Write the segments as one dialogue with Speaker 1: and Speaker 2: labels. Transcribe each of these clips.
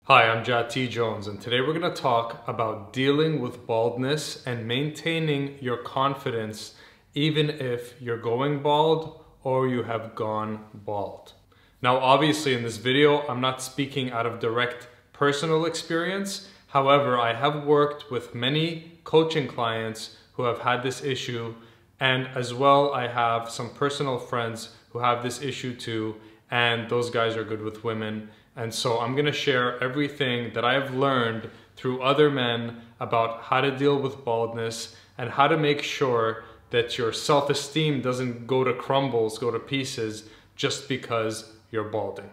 Speaker 1: Hi, I'm Jati Jones, and today we're going to talk about dealing with baldness and maintaining your confidence even if you're going bald or you have gone bald. Now, obviously in this video, I'm not speaking out of direct personal experience. However, I have worked with many coaching clients who have had this issue, and as well, I have some personal friends who have this issue too, and those guys are good with women. And so I'm going to share everything that I have learned through other men about how to deal with baldness and how to make sure that your self-esteem doesn't go to crumbles, go to pieces just because you're balding.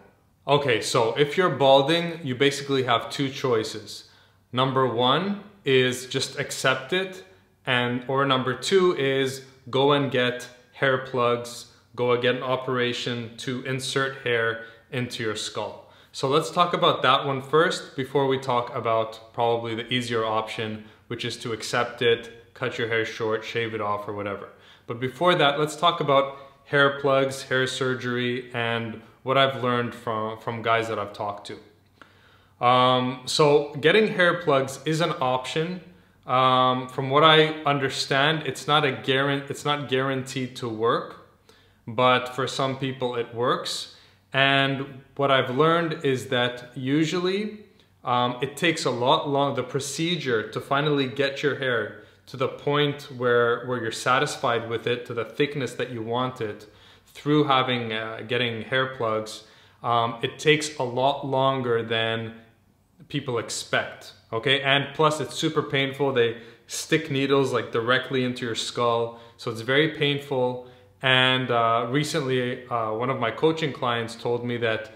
Speaker 1: Okay, so if you're balding, you basically have two choices. Number one is just accept it, or number two is go and get hair plugs, go and get an operation to insert hair into your skull. So let's talk about that one first before we talk about probably the easier option, which is to accept it, cut your hair short, shave it off or whatever. But before that, let's talk about hair plugs, hair surgery, and what I've learned from guys that I've talked to. So getting hair plugs is an option. From what I understand, it's not guaranteed to work, but for some people it works. And what I've learned is that usually it takes a lot longer, the procedure to finally get your hair to the point where you're satisfied with it, to the thickness that you want it, through getting hair plugs, it takes a lot longer than people expect, okay? And plus it's super painful. They stick needles like directly into your skull, so it's very painful. And recently, one of my coaching clients told me that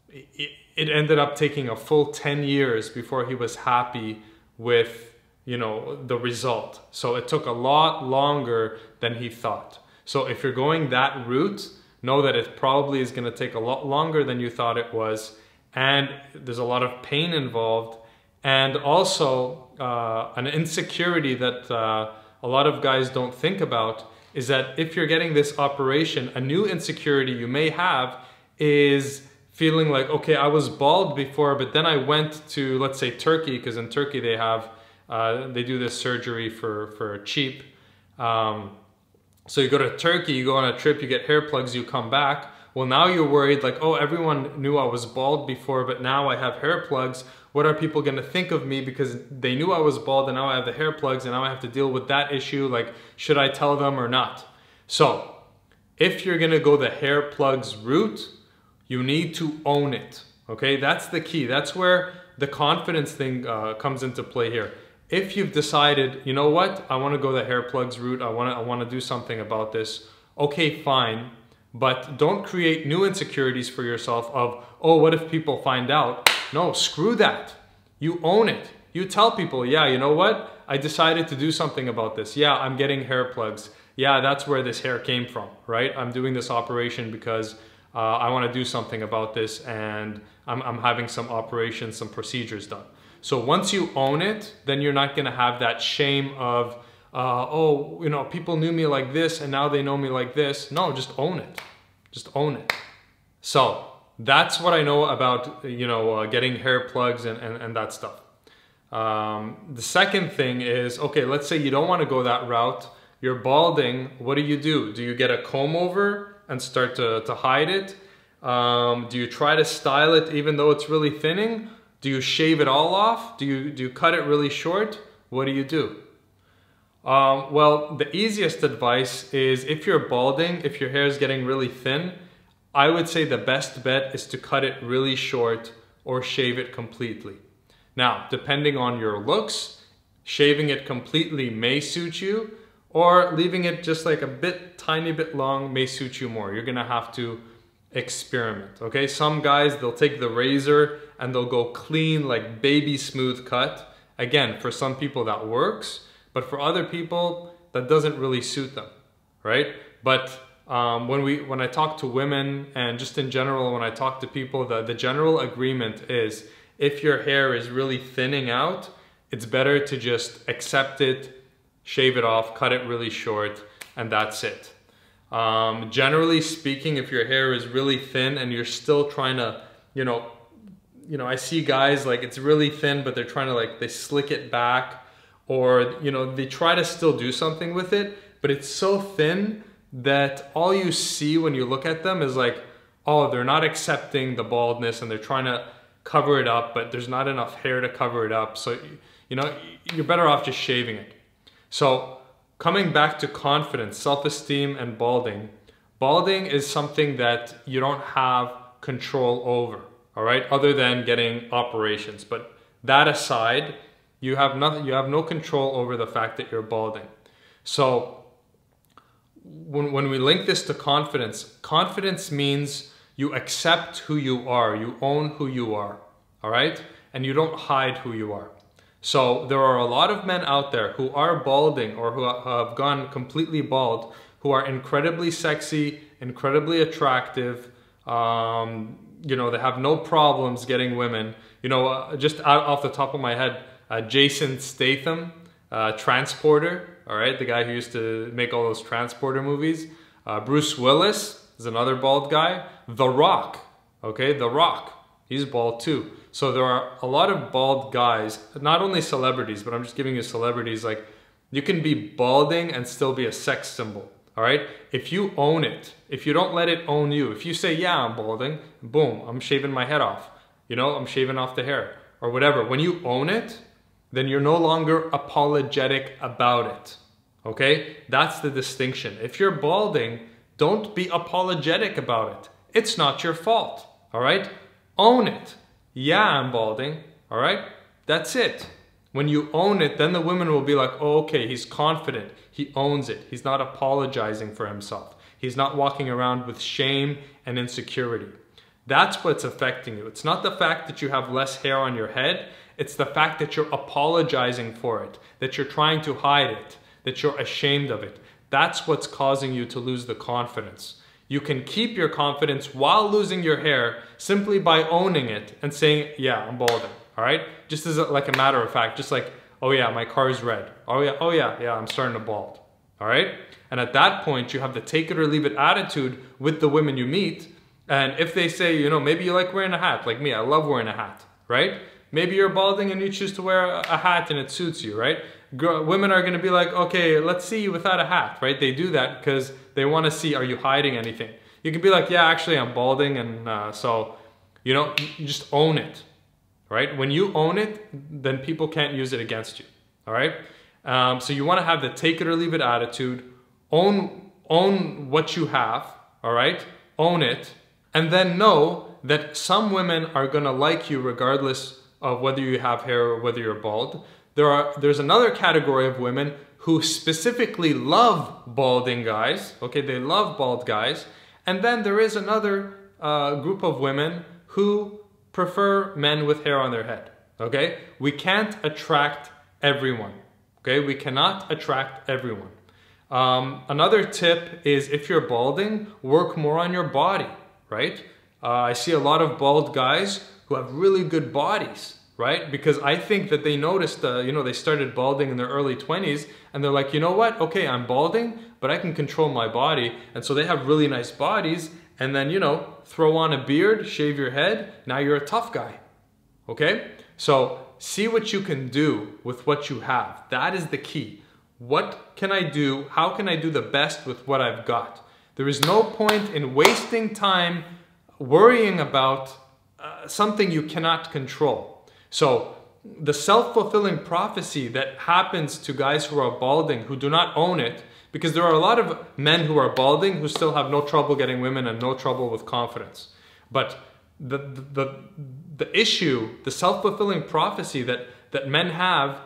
Speaker 1: it ended up taking a full 10 years before he was happy with, the result. So it took a lot longer than he thought. So if you're going that route, know that it probably is going to take a lot longer than you thought it was. And there's a lot of pain involved. And also an insecurity that a lot of guys don't think about is that if you're getting this operation, a new insecurity you may have is feeling like, okay, I was bald before, but then I went to, let's say, Turkey, because in Turkey they do this surgery for cheap. So you go to Turkey, you go on a trip, you get hair plugs, you come back. Well, now you're worried like, oh, everyone knew I was bald before, but now I have hair plugs. What are people gonna think of me because they knew I was bald and now I have the hair plugs and now I have to deal with that issue? Like, should I tell them or not? So if you're gonna go the hair plugs route, you need to own it, okay? That's the key. That's where the confidence thing comes into play here. If you've decided, you know what, I wanna go the hair plugs route, I wanna do something about this, okay, fine. But don't create new insecurities for yourself of, oh, what if people find out? No, screw that. You own it. You tell people, yeah, you know what? I decided to do something about this. Yeah, I'm getting hair plugs. Yeah, that's where this hair came from, right? I'm doing this operation because I want to do something about this, and I'm having some operations, some procedures done. So once you own it, then you're not going to have that shame of, oh, people knew me like this and now they know me like this. No, just own it. Just own it. So that's what I know about, getting hair plugs and that stuff. The second thing is, okay, let's say you don't want to go that route. You're balding. What do? Do you get a comb over and start to hide it? Do you try to style it even though it's really thinning? Do you shave it all off? Do you cut it really short? What do you do? Well, the easiest advice is if you're balding, if your hair is getting really thin, I would say the best bet is to cut it really short or shave it completely. Now, depending on your looks, shaving it completely may suit you, or leaving it just like tiny bit long may suit you more. You're gonna have to experiment, okay? Some guys, they'll take the razor and they'll go clean, like baby smooth cut. Again, for some people that works, but for other people, that doesn't really suit them, right? But when I talk to women and just in general, when I talk to people, the general agreement is if your hair is really thinning out, it's better to just accept it, shave it off, cut it really short, and that's it. Generally speaking, if your hair is really thin and you're still trying to, you know, I see guys like it's really thin, but they're trying to like, they slick it back, or, you know, they try to still do something with it, but it's so thin that all you see when you look at them is like, oh, they're not accepting the baldness and they're trying to cover it up, but there's not enough hair to cover it up. So, you know, you're better off just shaving it. So coming back to confidence, self-esteem, and balding. Balding is something that you don't have control over, all right? Other than getting operations. But that aside, you have no control over the fact that you're balding. So when we link this to confidence, confidence means you accept who you are, you own who you are, all right? And you don't hide who you are. So there are a lot of men out there who are balding or who have gone completely bald, who are incredibly sexy, incredibly attractive, you know, they have no problems getting women. You know, just off the top of my head, Jason Statham, Transporter, all right, the guy who used to make all those Transporter movies. Bruce Willis is another bald guy. The Rock, okay, The Rock, he's bald too. So there are a lot of bald guys, not only celebrities, but I'm just giving you celebrities. Like, you can be balding and still be a sex symbol, all right? If you own it, if you don't let it own you, if you say, yeah, I'm balding, boom, I'm shaving my head off, you know, I'm shaving off the hair or whatever. When you own it, then you're no longer apologetic about it, okay? That's the distinction. If you're balding, don't be apologetic about it. It's not your fault, all right? Own it. Yeah, I'm balding, all right? That's it. When you own it, then the women will be like, oh, okay, he's confident. He owns it. He's not apologizing for himself. He's not walking around with shame and insecurity. That's what's affecting you. It's not the fact that you have less hair on your head. It's the fact that you're apologizing for it, that you're trying to hide it, that you're ashamed of it. That's what's causing you to lose the confidence. You can keep your confidence while losing your hair simply by owning it and saying, yeah, I'm balding, all right? Just as like a matter of fact, just like, oh yeah, my car is red. Oh yeah, I'm starting to bald, all right? And at that point, you have the take it or leave it attitude with the women you meet. And if they say, you know, maybe you like wearing a hat, like me, I love wearing a hat, right? Maybe you're balding and you choose to wear a hat and it suits you, right? Women are gonna be like, okay, let's see you without a hat, right? They do that because they wanna see, are you hiding anything? You can be like, yeah, actually I'm balding, and so, you know, you just own it, right? When you own it, then people can't use it against you, all right? So you wanna have the take it or leave it attitude, own what you have, all right? Own it, and then know that some women are gonna like you regardless of whether you have hair or whether you're bald. There's another category of women who specifically love balding guys, okay? They love bald guys. And then there is another group of women who prefer men with hair on their head, okay? We can't attract everyone, okay? We cannot attract everyone. Another tip is if you're balding, work more on your body, right? I see a lot of bald guys who have really good bodies, right? Because I think that they noticed, you know, they started balding in their early 20s and they're like, you know what? Okay, I'm balding, but I can control my body. And so they have really nice bodies, and then, you know, throw on a beard, shave your head. Now you're a tough guy, okay? So see what you can do with what you have. That is the key. What can I do? How can I do the best with what I've got? There is no point in wasting time worrying about something you cannot control. So the self-fulfilling prophecy that happens to guys who are balding, who do not own it, because there are a lot of men who are balding who still have no trouble getting women and no trouble with confidence. But the issue, the self-fulfilling prophecy that men have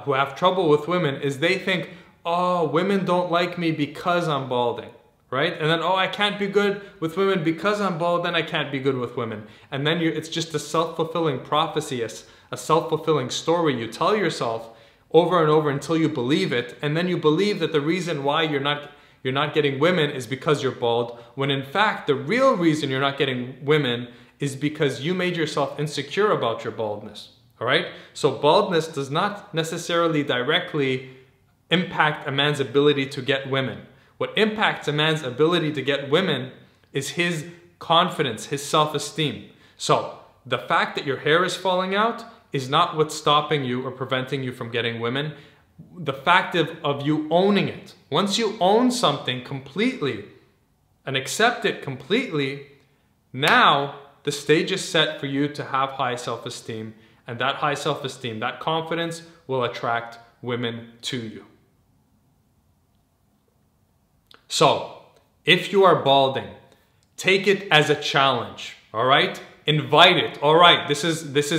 Speaker 1: who have trouble with women is they think, oh, women don't like me because I'm balding. Right? And then, oh, I can't be good with women because I'm bald, then I can't be good with women. And then it's just a self-fulfilling prophecy, a self-fulfilling story you tell yourself over and over until you believe it. And then you believe that the reason why you're not getting women is because you're bald, when in fact, the real reason you're not getting women is because you made yourself insecure about your baldness. All right? So baldness does not necessarily directly impact a man's ability to get women. What impacts a man's ability to get women is his confidence, his self-esteem. So the fact that your hair is falling out is not what's stopping you or preventing you from getting women. The fact of you owning it. Once you own something completely and accept it completely, now the stage is set for you to have high self-esteem, and that high self-esteem, that confidence will attract women to you. So, if you are balding, take it as a challenge, all right? Invite it. All right, these are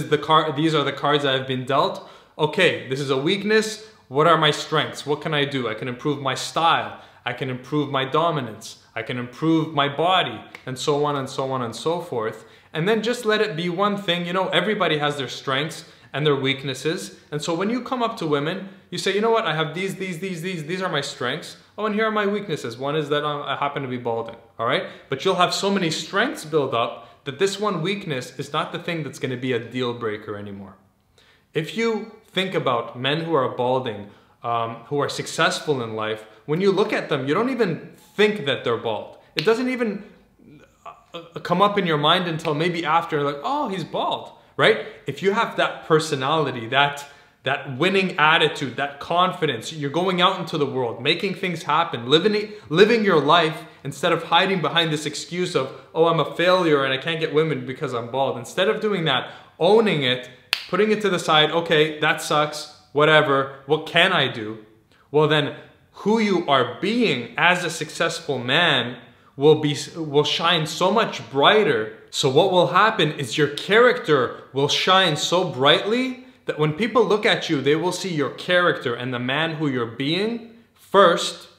Speaker 1: the cards I have been dealt. Okay, this is a weakness. What are my strengths? What can I do? I can improve my style. I can improve my dominance. I can improve my body, and so on and so on and so forth. And then just let it be one thing. You know, everybody has their strengths and their weaknesses. And so when you come up to women, you say, you know what? I have these are my strengths. Oh, and here are my weaknesses. One is that I happen to be balding, all right? But you'll have so many strengths build up that this one weakness is not the thing that's going to be a deal breaker anymore. If you think about men who are balding, who are successful in life, when you look at them, you don't even think that they're bald. It doesn't even come up in your mind until maybe after, like, oh, he's bald, right? If you have that personality, that winning attitude, that confidence, you're going out into the world, making things happen, living your life instead of hiding behind this excuse of, oh, I'm a failure and I can't get women because I'm bald. Instead of doing that, owning it, putting it to the side, okay, that sucks, whatever, what can I do? Well, then who you are being as a successful man will shine so much brighter. So what will happen is your character will shine so brightly that when people look at you, they will see your character and the man who you're being first,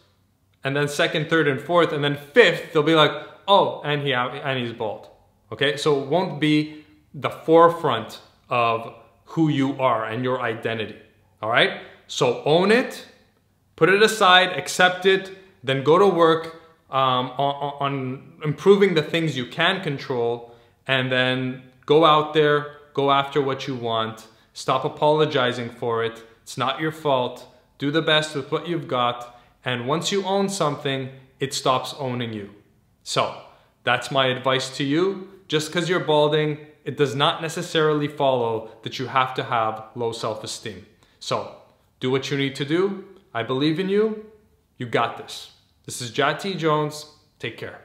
Speaker 1: and then second, third, and fourth, and then fifth, they'll be like, oh, and he's bald. Okay, so it won't be the forefront of who you are and your identity. All right, so own it, put it aside, accept it, then go to work on improving the things you can control, and then go out there, go after what you want. Stop apologizing for it. It's not your fault. Do the best with what you've got. And once you own something, it stops owning you. So that's my advice to you. Just because you're balding, it does not necessarily follow that you have to have low self-esteem. So do what you need to do. I believe in you. You got this. This is Jat T. Jones. Take care.